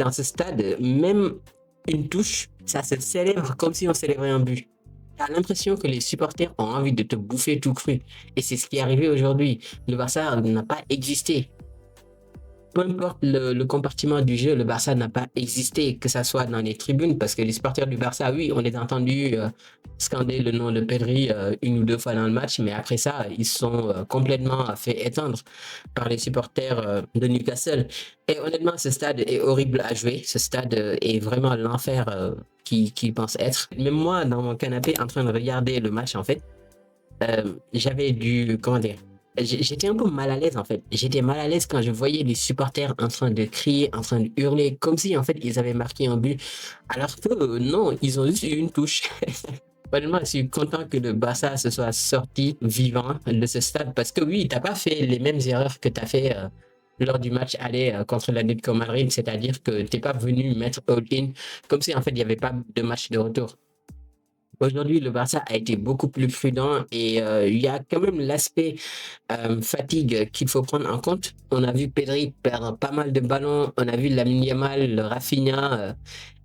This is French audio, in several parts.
Dans ce stade, même une touche, ça se célèbre comme si on célébrait un but. Tu as l'impression que les supporters ont envie de te bouffer tout cru. Et c'est ce qui est arrivé aujourd'hui. Le Barça n'a pas existé. Peu importe le compartiment du jeu, le Barça n'a pas existé, que ça soit dans les tribunes, parce que les supporters du Barça, oui, on les a entendus scander le nom de Pedri une ou deux fois dans le match, mais après ça, ils sont complètement fait éteindre par les supporters de Newcastle. Et honnêtement, ce stade est horrible à jouer. Ce stade est vraiment l'enfer qui pense être. Même moi, dans mon canapé, en train de regarder le match, en fait, j'avais du, comment dire, j'étais un peu mal à l'aise en fait. J'étais mal à l'aise quand je voyais les supporters en train de crier, en train de hurler, comme si en fait ils avaient marqué un but. Alors que non, ils ont juste eu une touche. Honnêtement, je suis content que le Barça se soit sorti vivant de ce stade parce que oui, t'as pas fait les mêmes erreurs que t'as fait lors du match aller contre l'Atlético Madrid, c'est-à-dire que t'es pas venu mettre all-in comme si en fait il n'y avait pas de match de retour. Aujourd'hui, le Barça a été beaucoup plus prudent et il y a quand même l'aspect fatigue qu'il faut prendre en compte. On a vu Pedri perdre pas mal de ballons, on a vu Lamine Yamal, le Rafinha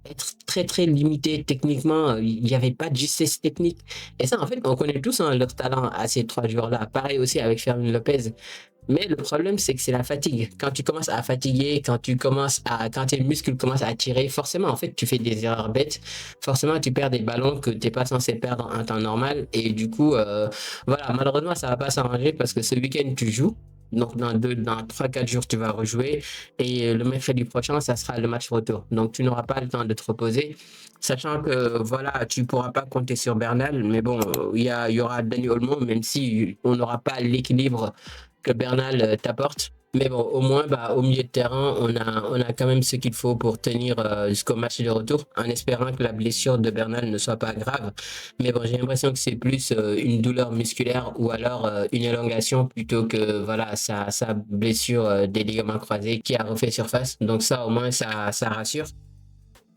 être très très limité techniquement. Il n'y avait pas de justesse technique. Et ça, en fait, on connaît tous hein, leur talent à ces trois joueurs-là. Pareil aussi avec Fermin Lopez. Mais le problème, c'est que c'est la fatigue. Quand tu commences à fatiguer, quand tes muscles commencent à tirer, forcément, en fait, tu fais des erreurs bêtes. Forcément, tu perds des ballons que tu n'es pas censé perdre en temps normal. Et du coup, voilà, malheureusement, ça va pas s'arranger parce que ce week-end, tu joues. Donc, dans 3, 4 jours, tu vas rejouer. Et le mercredi prochain, ça sera le match retour. Donc, tu n'auras pas le temps de te reposer. Sachant que, voilà, tu pourras pas compter sur Bernal. Mais bon, il y aura Dani Olmo, même si on n'aura pas l'équilibre que Bernal t'apporte. Mais bon, au moins, bah, au milieu de terrain, on a quand même ce qu'il faut pour tenir jusqu'au match de retour, en espérant que la blessure de Bernal ne soit pas grave. Mais bon, j'ai l'impression que c'est plus une douleur musculaire ou alors une élongation plutôt que voilà sa blessure des ligaments croisés qui a refait surface. Donc ça, au moins, ça rassure.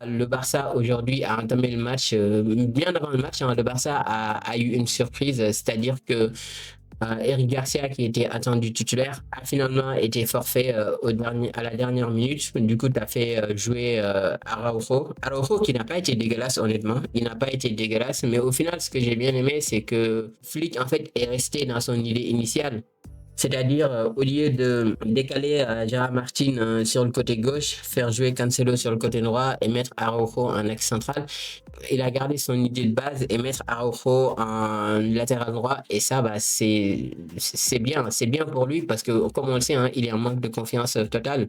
Le Barça aujourd'hui a entamé le match bien avant le match. Hein, le Barça a eu une surprise, c'est-à-dire que Eric Garcia, qui était attendu titulaire, a finalement été forfait à la dernière minute. Du coup, tu as fait jouer Araujo. Araujo qui n'a pas été dégueulasse, honnêtement. Il n'a pas été dégueulasse, mais au final, ce que j'ai bien aimé, c'est que Flick, en fait, est resté dans son idée initiale. C'est-à-dire, au lieu de décaler Gérard Martin sur le côté gauche, faire jouer Cancelo sur le côté droit et mettre Araujo en axe central, il a gardé son idée de base et mettre Araujo en latéral droit. Et ça, bah, c'est bien. C'est bien pour lui parce que, comme on le sait, hein, il est en manque de confiance totale.